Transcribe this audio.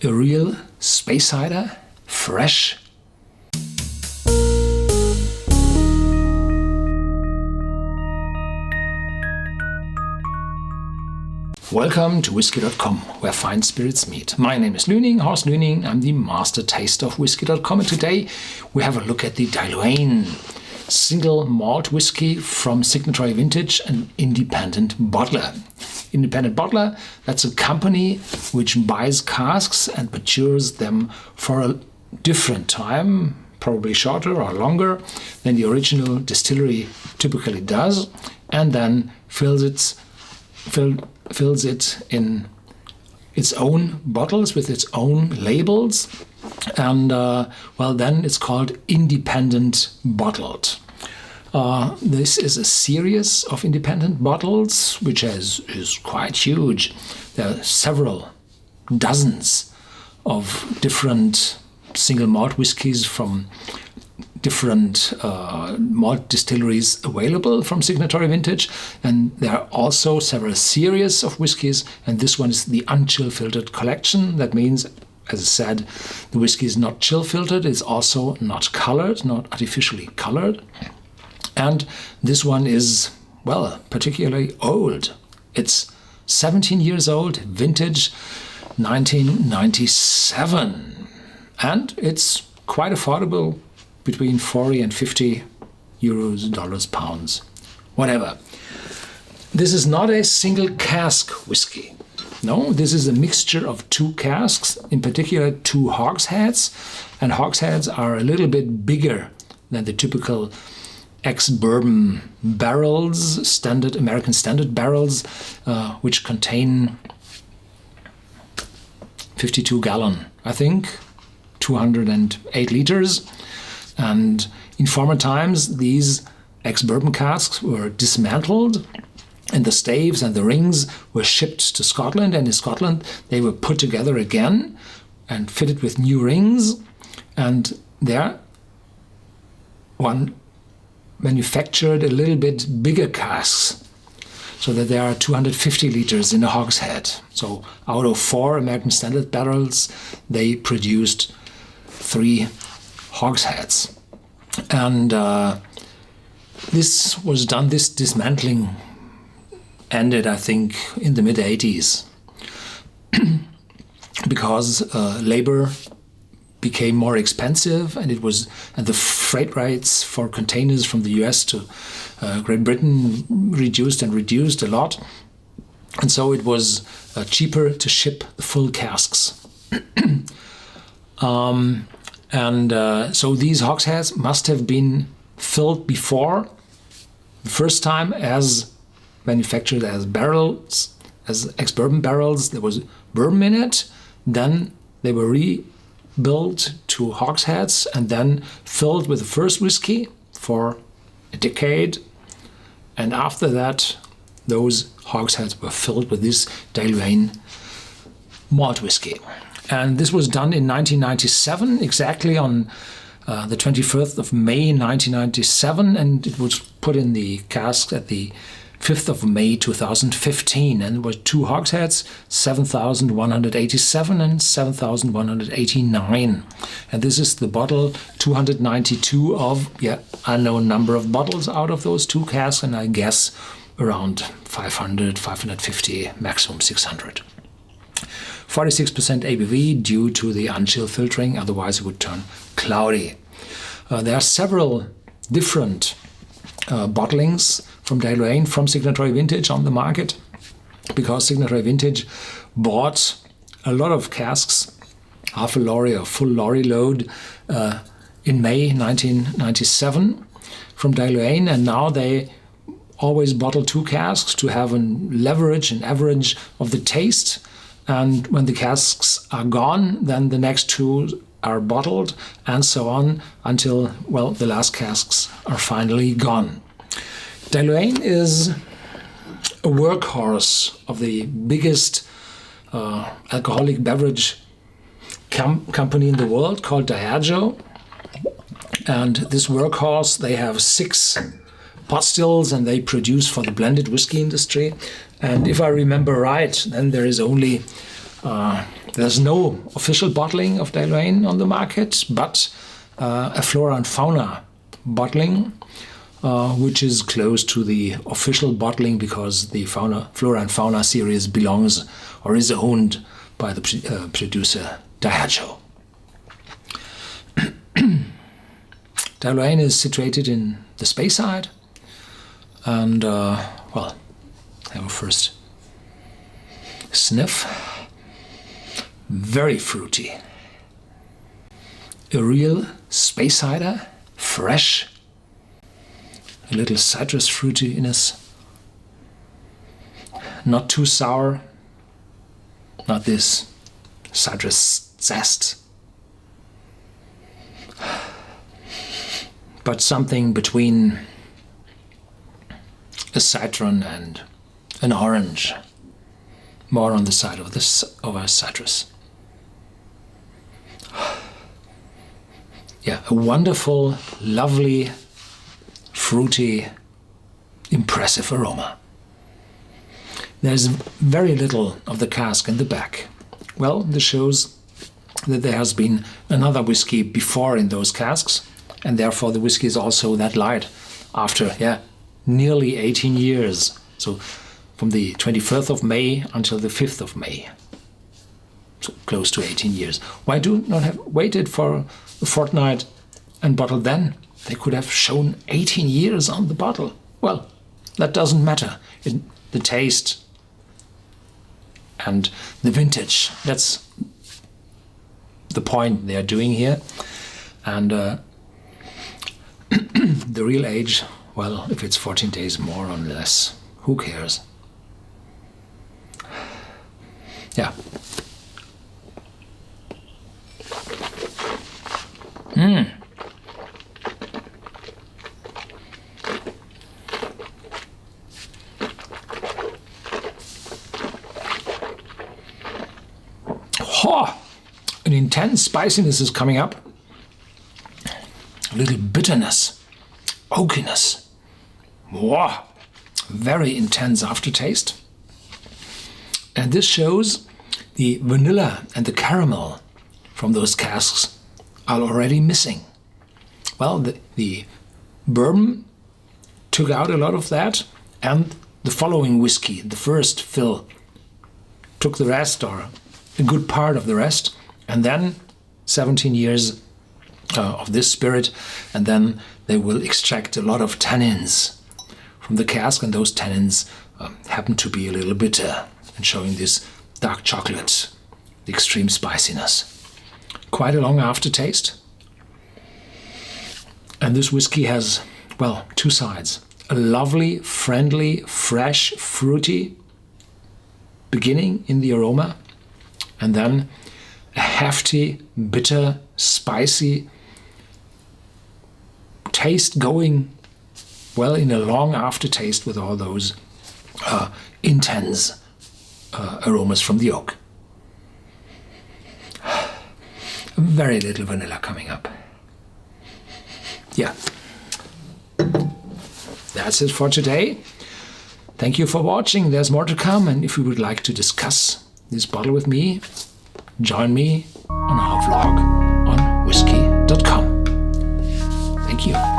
A real space cider, fresh. Welcome to Whisky.com, where fine spirits meet. My name is Lüning, Horst Lüning. I'm the master taster of Whisky.com, and today we have a look at the Dailuaine single malt whiskey from Signatory Vintage, an independent bottler. Independent bottler, that's a company which buys casks and matures them for a different time, probably shorter or longer than the original distillery typically does, and then fills it in its own bottles with its own labels, and then it's called independent bottled. This is a series of independent bottles which is quite huge. There are several dozens of different single malt whiskies from different malt distilleries available from Signatory Vintage, and there are also several series of whiskies, and this one is the Un-chillfiltered collection. That means, as I said, the whiskey is not chill filtered, it's also not colored, not artificially colored. And this one is, well, particularly old. It's 17 years old, vintage 1997, and it's quite affordable, between 40 and 50 euros, dollars, pounds, whatever. This is not a single cask whiskey. No, this is a mixture of two casks, in particular two hogsheads, and hogsheads are a little bit bigger than the typical ex-bourbon barrels, American standard barrels, which contain 52 gallon, I think, 208 liters. And in former times, these ex-bourbon casks were dismantled, and the staves and the rings were shipped to Scotland, and in Scotland they were put together again and fitted with new rings, and there one manufactured a little bit bigger casks, so that there are 250 liters in a hogshead. So out of 4 American standard barrels, they produced 3 hogsheads. And this dismantling ended, I think, in the mid-80s because labor became more expensive, and the freight rates for containers from the US to Great Britain reduced a lot, and so it was cheaper to ship the full casks. So these hogsheads must have been filled before, the first time as manufactured as barrels, as ex-bourbon barrels. There was bourbon in it, then they were rebuilt to hogsheads and then filled with the first whiskey for a decade. And after that, those hogsheads were filled with this Dailuaine malt whiskey. And this was done in 1997, exactly on the 21st of May 1997, and it was put in the cask at the 5th of May 2015, and it was 2 hogsheads, 7,187 and 7,189. And this is the bottle 292 of, unknown number of bottles out of those 2 casks, and I guess around 500, 550, maximum 600. 46% ABV due to the unchill filtering, otherwise it would turn cloudy. There are several different bottlings from Dailuaine, from Signatory Vintage on the market, because Signatory Vintage bought a lot of casks, half a lorry or full lorry load, in May 1997 from Dailuaine, and now they always bottle 2 casks to have an average of the taste. And when the casks are gone, then the next 2 are bottled, and so on until, the last casks are finally gone. Dailuaine is a workhorse of the biggest alcoholic beverage company in the world, called Diageo. And this workhorse, they have 6 pot stills, and they produce for the blended whiskey industry. And if I remember right, then there is only There's no official bottling of Dailuaine on the market, but a flora and fauna bottling, which is close to the official bottling because the flora and fauna series belongs or is owned by the producer Daihatsu. Dailuaine is situated in the Speyside, and well, have a first sniff. Very fruity. A real Speysider, fresh, a little citrus fruitiness, not too sour, not this citrus zest, but something between a citron and an orange, more on the side of a citrus. Yeah, a wonderful, lovely, fruity, impressive aroma. There's very little of the cask in the back. Well, this shows that there has been another whiskey before in those casks, and therefore the whiskey is also that light after, nearly 18 years. So from the 21st of May until the 5th of May. So close to 18 years. Why do not have waited for a fortnight and bottled then? They could have shown 18 years on the bottle. Well, that doesn't matter. The taste and the vintage, that's the point they are doing here. And the real age, well, if it's 14 days more or less, who cares? Yeah. An intense spiciness is coming up. A little bitterness, oakiness. Wow, very intense aftertaste. And this shows the vanilla and the caramel from those casks are already missing. Well, the bourbon took out a lot of that, and the following whiskey, the first fill, took the rest, or a good part of the rest, and then 17 years of this spirit, and then they will extract a lot of tannins from the cask, and those tannins happen to be a little bitter, and showing this dark chocolate, the extreme spiciness. Quite a long aftertaste. And this whiskey has, well, two sides. A lovely, friendly, fresh, fruity beginning in the aroma, and then a hefty, bitter, spicy taste going, well, in a long aftertaste with all those intense aromas from the oak. Very little vanilla coming up. Yeah. That's it for today. Thank you for watching. There's more to come, and if you would like to discuss this bottle with me, join me on our vlog on Whisky.com. Thank you.